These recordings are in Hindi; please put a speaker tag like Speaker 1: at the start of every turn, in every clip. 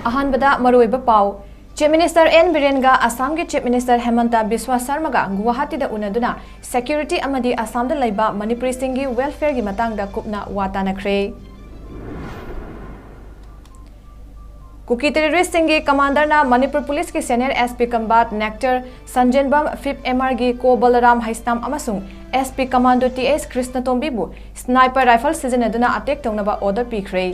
Speaker 1: अहानबदा मरोइबा पाव चीफ मिनिस्टर एन बिरेनगा असम के चीफ मिनिस्टर हेमंता बिस्वा शर्मा गुवाहाटी उनदुना सेक्यूरिटी अमदी असम लैबा मणिपुरी सिंगी वेलफेयर की मतंगदा कुपना वातानख्रे कुकी टेररिस्ट सिंगी कमांडर ना मणिपुर पुलिस की senior SP combat Nectar Sanjenbam 5th MR की को बलराम हाइस्ताम अमसुंग एसपी कमांडो TS कृष्णतोंबीबु स्नाइपर राइफल सिजनदुना अटैक तौनबा ऑर्डर पीख्रे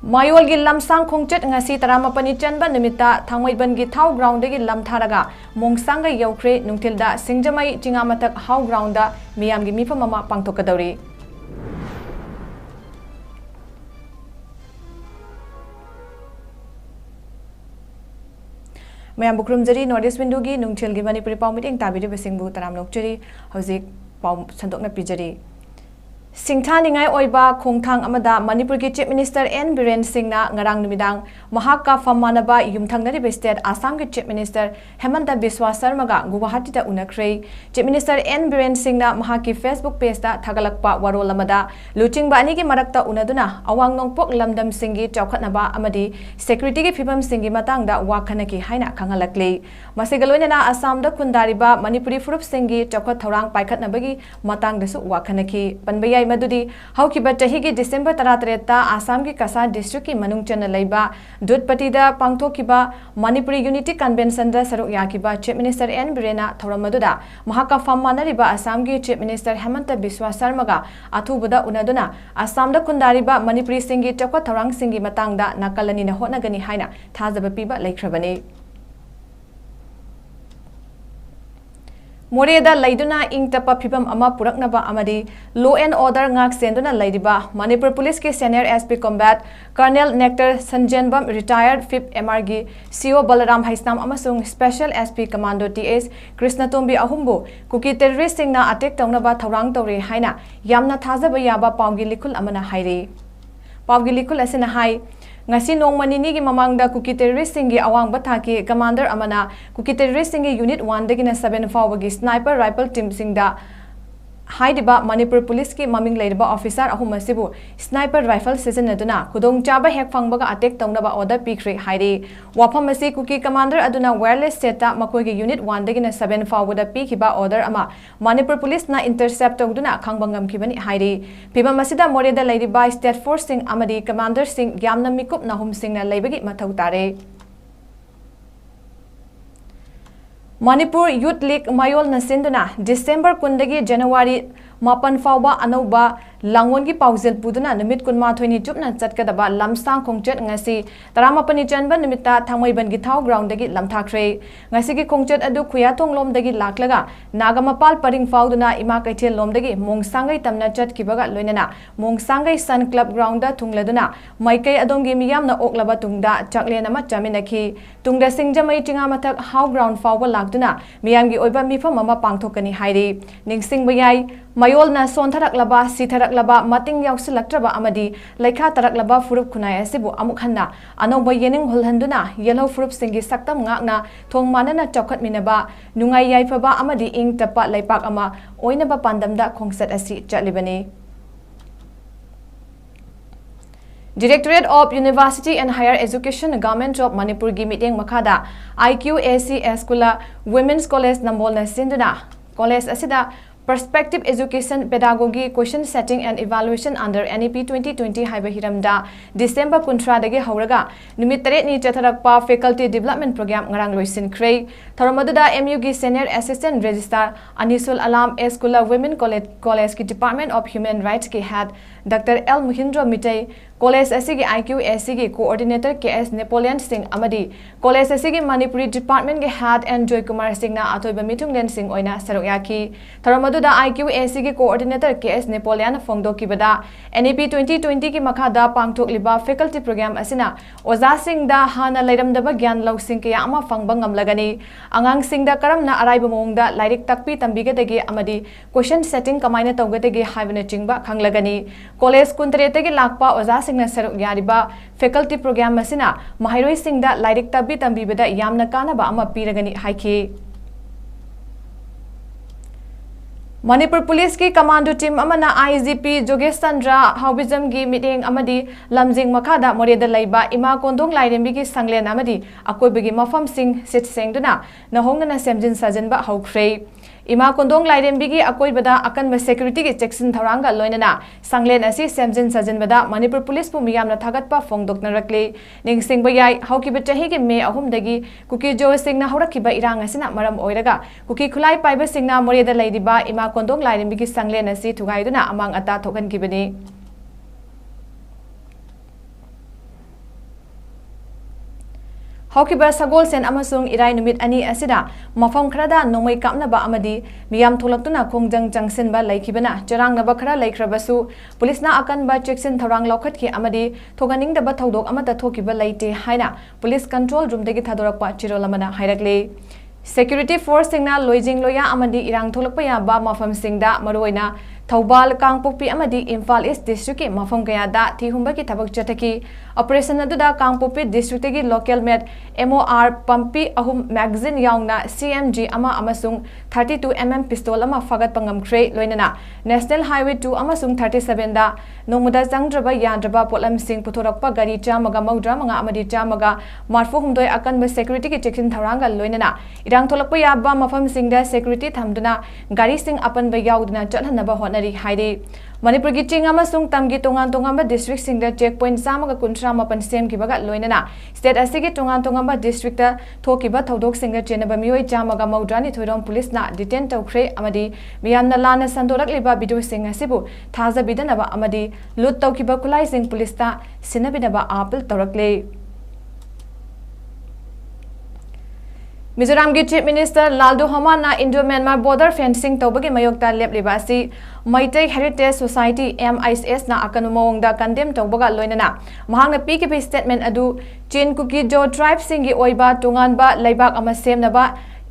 Speaker 1: मायोल की लमसांग खोंगचत ngasi 18 चनबा निमित्ता थांगमैबन की थाउ ग्राउंड की लमथारगा मोंगसांग यौख्रे नुंगथिलदा सिंगजमई चिंगामथक हाउ ग्राउंड मियाम की मिफम अमा पांगथोकदौरी मैम बुखरुमजरी नॉर्थ ईस्ट विंडो की नुंगथिल की मणिपुरी पाउ मीटिंग ताबिरिबसिंगबु तराम नोकचरी हौजिक पाउ संदोकना पिजरी सिंथानिंगाई ओइबा खोंथांग अमदा मणिपुर की चीफ मिनिस्टर एन बिरेन सिंहना ngarang numitang mahak ka fammanaba yumthangnari state Assam के चीफ मिनिस्टर हेमंता बिस्वा शर्मा गा गुवाहाटी दा उनख्रे चीफ मिनिस्टर एन बिरेन सिंहना महक की फेसबुक पेज दा थगलकपा वरोल अमदा लुचिंगबा अनि की मरकता उनदुना अवांग नोंगपोक लमदम सिंगी चौखटनबा अमदी सिक्युरिटी की फिबम सिंगी मतंग दा वाखनकी हाइना खंगलकले मसिगलोइना असम दा खुंदारिबा मणिपुरी फुरुप सिंगी चौखट थौरांग पाइखटनबगी मतंग दसु वाखनकी पनबया मदुदी हौकिबा चहिगी डिसेंबर 13 आसाम की कसा डिस्ट्रिक्ट की मनुंग चन लैबा दुधपतिदा पांगथोकिबा मणिपुरी यूनिटी कन्वेंशन दा सरुक याकिबा चीफ मिनिस्टर एन बिरेना थौरमदुदा महाका फम्मानरिबा आसाम की चीफ मिनिस्टर हेमंत बिस्वा शर्मा अथुबदा उनदुना आसाम दा खुंदारिबा मणिपुरी सिंगी चौखट थौरांग सिंगी मतंगदा नाकलनी ना होनगनी हाइना थाजबा पीबा लैख्रबने मोरेदा लैदुना इंगतपा फिबम अमा पुरकनबा अमदी लो एंड ऑर्डर ngak सेंदुना लैदिबा मणिपुर पुलिस के senior SP combat colonel Nectar Sanjenbam retired 5th MR की CO बलराम हाइस्ताम अमसुंग स्पेशल एसपी कमांडो TS कृष्णतोंबी अहुमबो कुकी टेररिस्ट सिंगना अटैक तौनबा थौरांग तौरे हाइना यामना थाजबा याबा पावगी लिखुल अमना हाइरे पावगी लिखुल असिना हाइ ngasi nongmanini ki mamangda kuki terrorist singi awang bathaki commander amana kuki terrorist singi unit 1 dagina 7 fawagi sniper rifle team singda हाइदिबा मणिपुर पुलिस की ममिंग लेरिबा ऑफिसर अहुम असिबु स्नाइपर राइफल सिजनदुना खुदोंग चाबा हेक फंगबगा अटैक तौनबा ऑर्डर पीख्रे हाइरे वाफम असी कुकी कमांडर अदुना वायरलेस सेटा मकोई की यूनिट 1 दगिना 7 फावदा पीखिबा ऑर्डर अमा मणिपुर पुलिस ना इंटरसेप्ट तौदुना खांगबंगम खिबनी हाइरे फिबम असिदा मोरेदा लेरिबा स्टेट फोर्स सिंग अमदी कमांडर सिंग यामना मिकुप नाहुम सिंगना लेबगी मथौ तारे मणिपुर यूथ लीग मायोल नसिंदुना डिसेंबर 10 जनवरी 9 फाउबा अनौबा लांगोन की पाउजेल पुदुना निमित 12 चुपना चटकदबा लमसांग खोंगचत ngasi 18 चनबा निमित्ता थांगमैबन की थाउ ग्राउंड दगी लमथाख्रे ngasi की खोंगचत अदु खुयाथोंग लोम दगी लाखलगा नागमपाल परिंग फाउदुना इमा कैथेल लोम दगी मोंगसांगै तमना चटकिबगा लोइनना मोंगसांगै सन क्लब ग्राउंड दा थुंगलदुना मैकै अदोंगी मियामना ओक्लबा तुंगदा चकलेन अमा चामिनखी तुंगदा सिंगजमै चिंगामथक हाउ ग्राउंड फाउबा लाखदुना मियामगी ओइबा मिफम अमा पांगथोकनी हाइरे निंगसिंगबा याइ मायोलना सोनथरकलबा सिथरकलबा मतिंग याउसिलक्त्रबा अमदी लैखा तरकलबा फुरुप खुनाय असिबु अमुक हन्ना अनौबा येनिंग होलहंदुना येलो फुरुप सिंगी सक्तम ngakna थोंग मानना चौखटमिनबा नुंगाई याइफबा अमदी इंग तपा लैपाक अमा ओइनबा पांदमदा खोंगसत असि चटलिबनी Directorate of University and Higher Education Government of Manipur की मीटिंग मखादा 𝐂𝐲𝐸 स्कूल Women's College नंबोलना सिंदुना कॉलेज असिदा Perspective Education Pedagogy Question Setting and Evaluation under NEP 2020 हाइबा हिरमदा December 13 दगे हौरगा निमित 3 नि चथरकपा Faculty Development Program ngarang loisinkhre थरमदुदा MU की Senior Assistant Registrar Anisul Alam school Women College की Department of Human Rights के Head Dr. L Muhindra Mitay college असी की 𝐼𝐶 की कोऑर्डिनेटर KS नेपोलियन सिंह अमदी कॉलेज असी की मणिपुरी डिपार्टमेंट के हेड एन 𝐁𝐫𝐸 सिंहना अथोइबा मिथुंगलेन सिंह ओइना सरुक याकी थरमदुदा 𝐼𝐶 की कोऑर्डिनेटर KS नेपोलियन फोंगदोकिबदा NEP 2020 की मखादा पांगथोकलिबा फैकल्टी प्रोग्राम असिना ओजा सिंहदा हाना लैरमदबा ज्ञान लौसिंग कया अमा फंगबा ngamlagani angang सिंहदा करमना अराइबा मोंगदा लाइरिक तकपी तंबिगदगी अमदी क्वेश्चन सेटिंग कमाइना तौगदगी हाइबना चिंगबा खंगलगनी कॉलेज 19 की लाकपा ओजा सरुक यारिबा फैकल्टी प्रोग्राम मसिना महाइरोई सिंगदा लाइरिक तबी तंबीबदा यामना कानाबा अमा पीरगनी हाइखी Manipur Police ki Commando Team amana IGP 𝐂𝐫𝐲𝐸𝐬 की मीटिंग अमदी लमजिंग मखादा मोरेदा लैबा इमा कोंदोंग लाइरेंबी की संगलेन अमदी अकोइबगी मफम सिंह सिट सेंगदुना नहोंगना सेमजिन साजनबा हौख्रे इमा कोंदोंग लाइरेंबी की अकोइबदा अकनब सेक्यूरिटी की चेक्सिन थौरांगा लोइनना संगलेन असि सेमजिन साजनबदा मणिपुर पुलिस पु मियामना थागतपा फोंदोक्नरक्ले निंगसिंगबा याय हौकिबा चही के मे अहुमदगी कुकी जो सिंगना हौरखिबा इरांग असिना मरम ओइरगा कुकी खुलाई पाइबा सिंगना मोरेदा लैदिबा इमा कोंदोंग लाइरेंबी की संगलेन असि थुगाइदुना अमांग अता थोकनकिबनी हौकिबा सगोल सेन अमसुंग इराई नुमित अनि असिदा मफम खरादा नोमै कामनबा अमदी मियाम थोलक्तुना खोंजंग जंगसिनबा लैखिबना चरांगनबा खरा लैख्रबसु पुलिसना अकनबा चेक्सिन थौरांग लौखतखि अमदी थोगनिंगदबा थौदोक अमता थोकिबा लैते हाइना पुलिस कंट्रोल रूमदगी थादोरकपा चिरोलमना हाइरकले सेक्यूरिटी फोर्स सिंगना लोइजिंग लोया अमदी इरांग थोलकपा याबा मफम सिंगदा मरोइना थौबाल कांगपोक्पी अमदी इम्फाल ईस्ट डिस्ट्रिक्ट की मफम कयादा थिहुंबा की थबक चथकी ऑपरेशन अदुदा कांगपोक्पी डिस्ट्रिक्ट की लोकल मेट MOR पंपी अहुम मैगजीन याउंगना CMG अमा अमसुंग 32 mm पिस्तोल अमा फगत पंगमख्रे लोइनना नेशनल हाईवे 2 अमसुंग 37 दा नोमुदा जंगद्रबा याद्रबा पोलम सिंह पुथोरकपा गाड़ी चामगा मौद्रा मंगा अमदी चामगा मार्फो हुमदोय अकनब सेक्यूरिटी की चेकिन थौरांगा लोइनना इरांग थोलकपा याबा मफम सिंगदा सेक्यूरिटी थमदुना गाड़ी सिंह अपनबा याउदना चलहनबा होनरी हाइरे मणिपुर की चिंग अमसुंग तमगी तोंगान तोंगांबा डिस्ट्रिक्ट सिंगदा चेक पॉइंट चामगा कुंथ्रा मपन सेमखिबगा लोइनना स्टेट असिगी तोंगान तोंगांबा डिस्ट्रिक्ट थोकिबा थौदोक सिंगदा चेनबा मियोय चामगा मौद्रानी थोइरोम पुलिसना डिटेन तौख्रे अमदी मियामना लाना संदोरकलिबा वीडियो सिंग असिबु थाजाबिदनबा अमदी लूट तौकिबा खुलाई सिंग पुलिसता सिनबिनबा आपल तौरकले मिजोराम की चीफ मिनिस्टर लालदो हमाना इंडो म्यांमार बॉर्डर फेंसिंग तौबगी मयोक्ता लेपलिबासी मैतै हेरिटेज सोसाइटी MIS ना अकनु मोंगदा कंडेम तौबगा लोइनना महांगना पीके स्टेटमेंट अदु 𝐭𝐸𝐻 ट्राइब सिंगी ओइबा तोंगानबा लैबाक अमा सेमनबा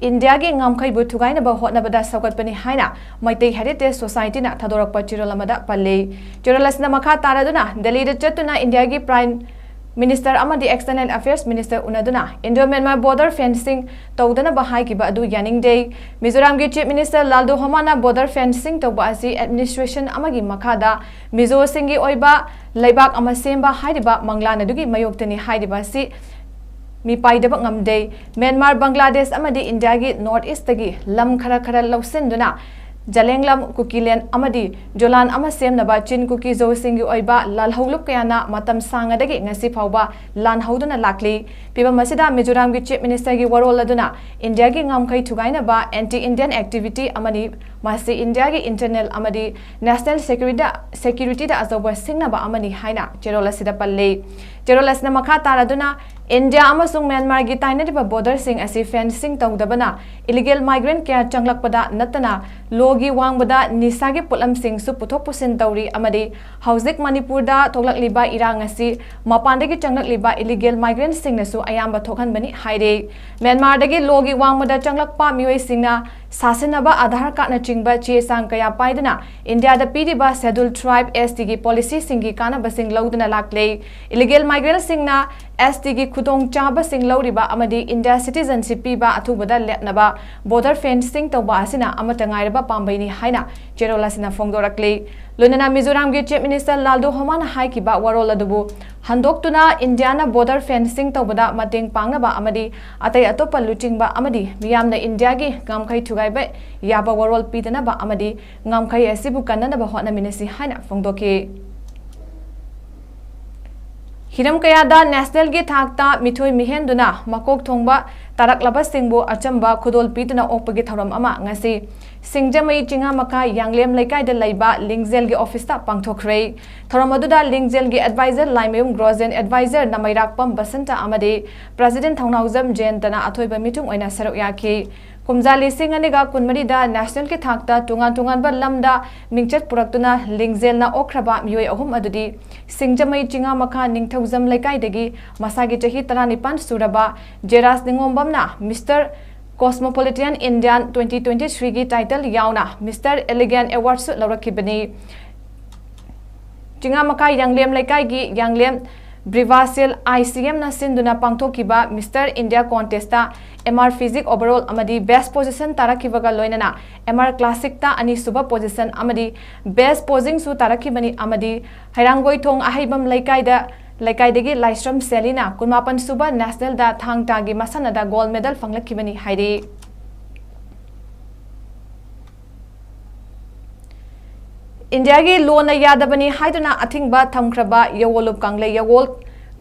Speaker 1: इंडिया की ngam-khaibu thugainaba hotnabada saugatpani haina maitai heritage society na thadorokpa chirolamada palle chirolasna makha taraduna delhi da chatuna india gi prime Minister amadi External Affairs Minister unaduna Indo-Myanmar border fencing tawdana bahai kiba adu yaning day Mizoram gi Chief Minister Laldo Hamana border fencing tawba asi administration amagi makhada Mizo singi oiba laibak ama semba haidiba manglana dugi mayoktani haidiba si mi paidaba ngamde Myanmar Bangladesh amadi India gi North East tagi lam khara lausenduna Jalenglam Kukilen Amadi Jolan Amasem Naba Chin Kuki Zo Singi Oiba Lal Holup Kayana Matam Sangadagi Ngasi Pauba Lan Hauduna Lakli Piba Masida Mizoram gi Chief Minister gi Warol Laduna India gi Ngamkai Tugaina Ba Anti-Indian Activity Amadi Masi India gi Internal Amadi National Security da Azoba Singna Ba Amani Haina Cherola Sida Palle Cherolas na Makha Taraduna India amasung Myanmar gi tainariba border sing asi fencing tawdabana illegal migrant kya changlakpada natana logi wangbada nisagi pulam sing su puthok pusin tawri amadi hauzik Manipur da thoglakliba irang asi mapandagi changlakliba illegal migrant sing nasu ayamba thokhan bani haire Myanmar dagi logi wangbada changlakpa mioi singna sasinaba Aadhaar card na chingba che sang kaya paidana India da pidiba scheduled tribe ST gi policy singi kana basing lawduna lakle illegal migrant singna ST gi khudong chaba sing lawriba amadi India citizenship piba athubada lepnaba border fencing tawba asina amata ngairaba pambaini haina cherola sina fongdorakle lunana Mizoram gi Chief Minister Laldo Hamana haikiba warol adubu handoktuna Indiana border fencing tawbada mateng pangnaba amadi atai atopa luchingba amadi miyamna India gi ngamkhai thugaiba yaba warol pidanaba amadi ngamkhai asibu kannanaba hotna minasi haina fongdoke हिरम कयादा नेशनल की थाकता मिथोय मिहेंदुना मकोक थोंबा तारकलबा सिंगबो अचंबा खुदोल पीदुना ओपगी थौरम अमा ngasi सिंगजमई चिंगा मखा यांगलेम लेकाइदा लैबा लिंगजेल की ऑफिसता पांगथोखरे थौरम अदुदा लिंगजेल की एडवाइजर लाइमयम ग्रोजेन एडवाइजर नमैराकपम बसंता अमदे प्रेसिडेंट थौनाउजम जयंतना अथोइबा मिटुंग ओइना सरक याखि कुमजाली सिंह अनेगा कुनमरीदा नेशनल के थाकता तुंगान लमदा मिंगचत पुरक्तुना लिंगजेलना ओख्रबा मियोय अहुम अदुदी सिंगजमई चिंगा मखा निंगथौजम लेकाइदगी मसागी चही 19 सुरबा जेरास निंगोमबमना मिस्टर कॉस्मोपॉलिटन इंडियन 2023 की टाइटल यावना मिस्टर एलिगेंट अवार्ड सु लौरखिबनी चिंगा मखा Yanglem लेकाइगी Yanglem Brivasil ICM na sinduna pangthokiba Mr. India contest ta MR Physics overall amadi best position tarakibaga loinana MR Classic ta ani suba position amadi best posing su tarakibani amadi Hairangoi thong ahaibam Laikai Laistram Selina kunmapan suba national da thang tagi masana da gold medal fanglakibani hairi India gi lona yadabani haiduna athingba thamkraba yawolup kanglei yawol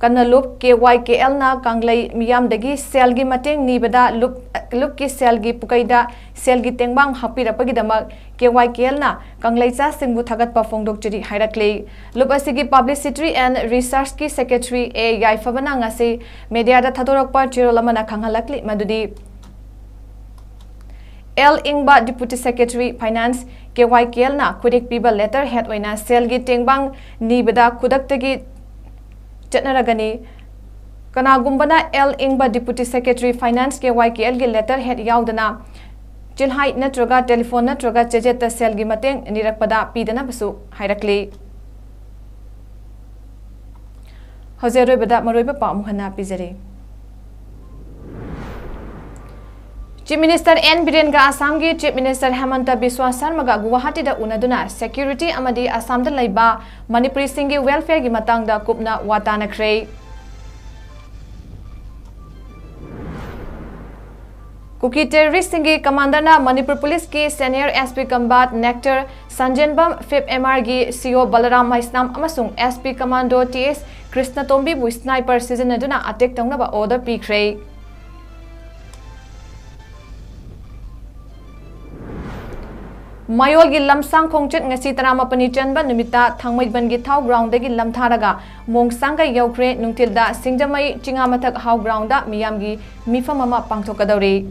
Speaker 1: kanalup 𝐿𝐾𝐲𝐬 na kanglei miyam dagi sel gi mateng nibada lup ki sel gi pukaida sel gi tengbang hapirapagi damak 𝐾𝐲𝐬 na kanglei cha singbu thagat pa phongdok chiri hairakle lup asigi publicity and research ki secretary 𝐁𝐫𝐬 na ngasi media da thadorakpa chirolamana khanghalakli madudi 𝐿𝐻𝐕 Deputy Secretary Finance 𝐾𝐲𝐬 na kudik piba letter head oina sel gi tengbang nibada kudaktagi chatnaragani kanagumbana 𝐿𝐻𝐕 Deputy Secretary Finance 𝐾𝐲𝐬 gi letter head yaudana chilhai natraga telephone natraga chejeta sel gi mateng nirakpada pidana basu hairakli hozeroi bada maroiba pamuhana pizari Chief Minister N. Biren ga Assam gi Chief Minister Hemanta Biswa Sarma ga Guwahati da unaduna security amadi Assam da laiba Manipuri singi welfare gi matang da kupna watana khrei Kuki terrorist singi commander na Manipur police ki senior SP combat nectar Sanjenbam 5th MR gi CO Balaram Maisnam amasung SP commando TS Krishna Tombi bu sniper season aduna attack tongna ba order pi khrei Mayol gi lamsang khongchet ngasi tarama pani chanba numita thangmai ban gi thau ground gi lamtharaga mongsang ga yaukhre nungtilda singjamai chinga mathak how ground da miyam gi mifam ama pangthokadori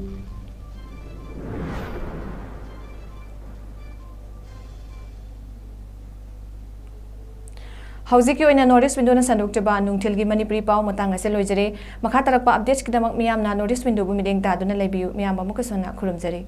Speaker 1: Hauzik yoina notice window na sandukjaba nungtil gi Manipuri pau matang ase loijare makha tarakpa updates kidamak miyam na notice window bu mideng ta duna lebiu miyam ba mukasona khurumjari